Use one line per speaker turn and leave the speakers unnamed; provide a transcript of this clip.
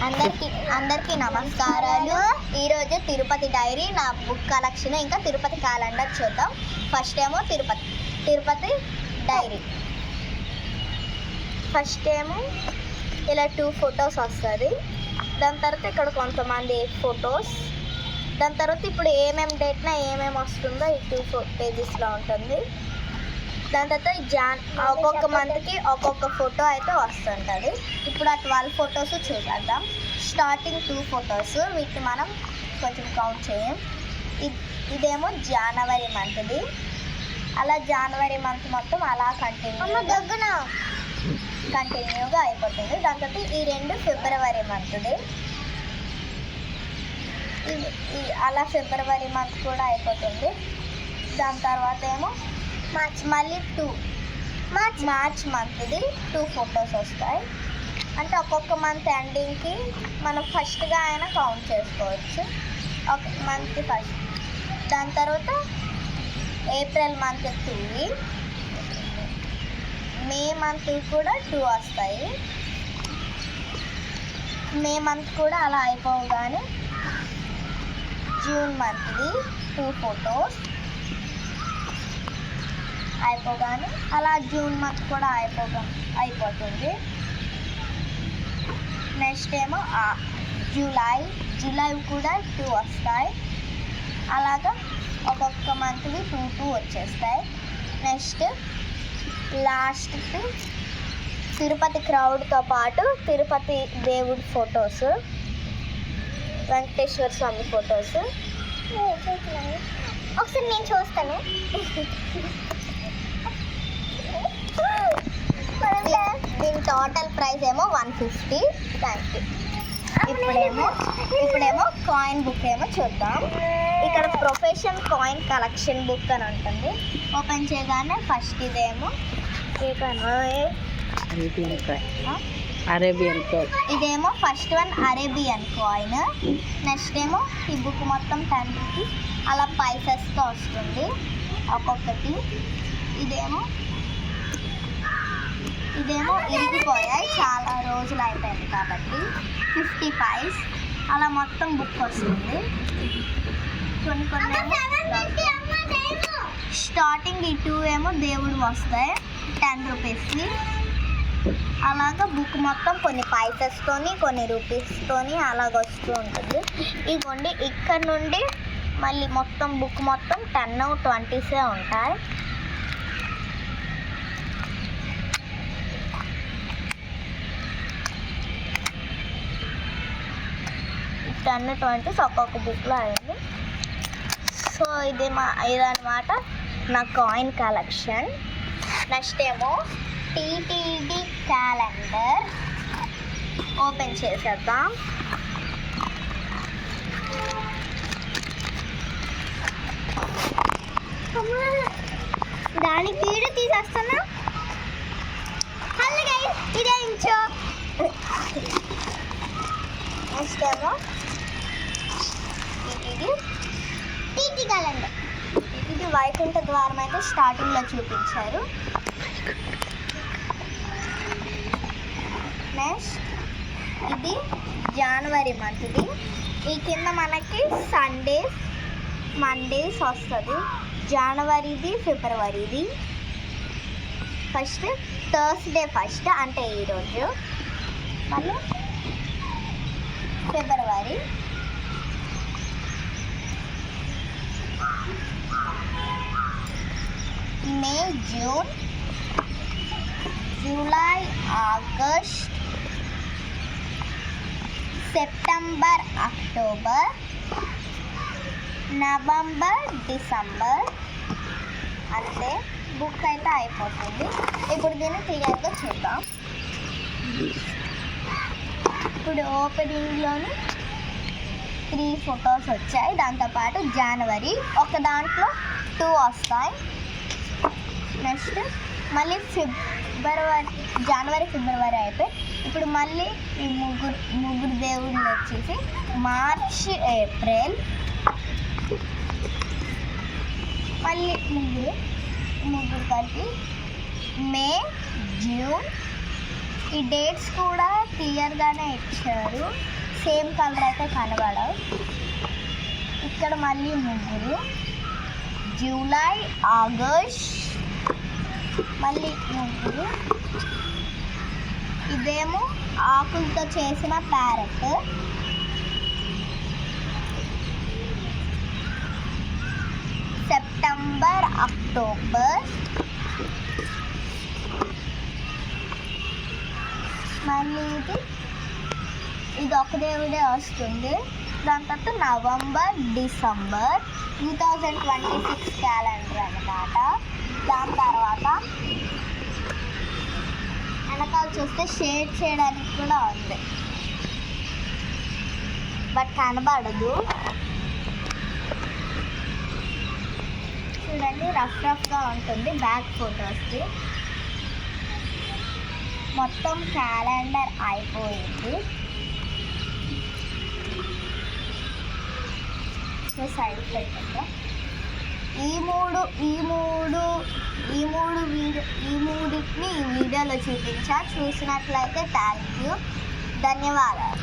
అందరికీ నమస్కారాలు. ఈరోజు తిరుపతి డైరీ, నా బుక్ కలెక్షన్, ఇంకా తిరుపతి క్యాలెండర్ చూద్దాం. ఫస్ట్ ఏమో తిరుపతి డైరీ. ఫస్ట్ ఏమో ఇలా 2 ఫొటోస్ వస్తుంది. దాని తర్వాత ఇక్కడ కొంతమంది ఫొటోస్. దాని తర్వాత ఇప్పుడు ఏమేమి డేట్న ఏమేమి వస్తుందో ఈ 2 పేజెస్లో ఉంటుంది. దాని తర్వాత ఒక్కొక్క మంత్కి ఒక్కొక్క ఫోటో అయితే వస్తుంటుంది. ఇప్పుడు ఆ 12 ఫొటోస్ చూద్దాం. స్టార్టింగ్ 2 ఫొటోస్, వీటిని మనం కొంచెం కౌంట్ చేయం. ఇదేమో జనవరి మంత్ది. అలా జనవరి మంత్ మొత్తం అలా కంటిన్యూగా అయిపోతుంది. దాని తర్వాత ఈ 2 ఫిబ్రవరి మంత్ది. అలా ఫిబ్రవరి మంత్ కూడా అయిపోతుంది. దాని తర్వాత ఏమో మళ్ళీ మార్చ్ మంత్ది 2 ఫొటోస్ వస్తాయి. అంటే ఒక్కొక్క మంత్ ఎండింగ్కి మనం ఫస్ట్గా అయినా కౌంట్ చేసుకోవచ్చు, ఒక మంత్కి ఫస్ట్. దాని తర్వాత ఏప్రిల్ మంత్ 2, మే మంత్ కూడా 2 వస్తాయి. మే మంత్ కూడా అలా అయిపోగానే జూన్ మంత్ది 2 ఫొటోస్ అయిపోగానే అలా జూన్ మంత్ కూడా అయిపోతుంది. నెక్స్ట్ ఏమో జూలై కూడా 2 వస్తాయి. అలాగా ఒక్కొక్క మంత్వి 2 వచ్చేస్తాయి. నెక్స్ట్ లాస్ట్కి తిరుపతి క్రౌడ్తో పాటు తిరుపతి దేవుడి ఫొటోస్, వెంకటేశ్వర స్వామి ఫొటోస్. ఒకసారి నేను చూస్తాను. దీని టోటల్ ప్రైస్ ఏమో 150. Thank you. ఇప్పుడేమో కాయిన్ బుక్ ఏమో చూద్దాం. ఇక్కడ ప్రొఫెషన్ కాయిన్ కలెక్షన్ బుక్ అని ఉంటుంది. ఓపెన్ చేయగానే ఫస్ట్ ఇదేమో
అరేబియన్ కాయిన్.
ఇదేమో first one Arabian coin. Next ఏమో ఈ బుక్ మొత్తం 10 రూపీస్ అలా పైసెస్తో వస్తుంది ఒక్కొక్కటి. ఇదేమో ఇరిగిపోయాయి, చాలా రోజులు అయిపోయింది కాబట్టి 50 పైస్ అలా మొత్తం బుక్ వస్తుంది. కొన్ని స్టార్టింగ్ ఈ 2 ఏమో దేవుడు వస్తాయి 10 రూపీస్కి. అలాగా బుక్ మొత్తం కొన్ని పైసెస్తోని కొన్ని రూపీస్తోని అలాగ వస్తూ ఉంటుంది. ఇదిగోండి, ఇక్కడ నుండి మళ్ళీ మొత్తం బుక్ మొత్తం 10, 20సే ఉంటాయి. టెన్ 20 ఒక్కొక్క బుక్లో అయింది. సో ఇదన్నమాట నా కాయిన్ కలెక్షన్. నెక్స్ట్ ఏమో టీటీడీ క్యాలెండర్ ఓపెన్ చేసేద్దాం. దాని పీడ తీసేస్తున్నా. ఇదే ఇంచో. నెక్స్ట్ ఏమో టీటీ క్యాలెండర్. ఇది వైకుంఠ ద్వారం అయితే స్టార్టింగ్లో చూపించారు. నెక్స్ట్ ఇది జనవరి మంత్ది. ఈ కింద మనకి సండేస్, మండేస్ వస్తుంది. జనవరిది, ఫిబ్రవరిది. ఫస్ట్ థర్స్డే ఫస్ట్ అంటే ఈరోజు. మళ్ళీ February, May, June, July, August, September, October, November, December. అంతే, బుక్ అయితే అయిపోతుంది. ఇప్పుడు దీన్ని క్లియర్గా చూద్దాం. ఇప్పుడు ఓపెనింగ్లోని 3 ఫొటోస్ వచ్చాయి. దాంతోపాటు జనవరి ఒక దాంట్లో 2 వస్తాయి. నెక్స్ట్ మళ్ళీ జనవరి ఫిబ్రవరి అయిపోయి ఇప్పుడు మళ్ళీ ఈ ముగ్గురు దేవుళ్ళు వచ్చేసి మార్చ్, ఏప్రిల్, మళ్ళీ ముగ్గురు కలిపి మే, జూన్, ఈ డేట్స్ కూడా క్లియర్గానే ఇచ్చారు, సేమ్ కలర్ అయితే కనబడవు. ఇక్కడ మళ్ళీ ముగ్గురు, జూలై, ఆగస్ట్, మళ్ళీ ముగ్గురు. ఇదేమో ఆకులతో చేసిన ప్యారెట్. సెప్టెంబర్, అక్టోబర్, మళ్ళీ ఇది ఒక దేవుడే వస్తుంది. దాని తర్వాత నవంబర్, డిసెంబర్ 2026 క్యాలెండర్ అన్నమాట. దాని తర్వాత వెనకాల చూస్తే షేడ్ చేయడానికి కూడా ఉంది, బట్ కనబడదు. చూడండి, రఫ్గా ఉంటుంది బ్యాక్ ఫొటోస్కి. మొత్తం క్యాలెండర్ అయిపోయింది. సైడ్ పెట్టండి. ఈ మూడింటిని ఈ వీడియోలో చూపించా. చూసినట్లయితే థ్యాంక్ యూ, ధన్యవాదాలు.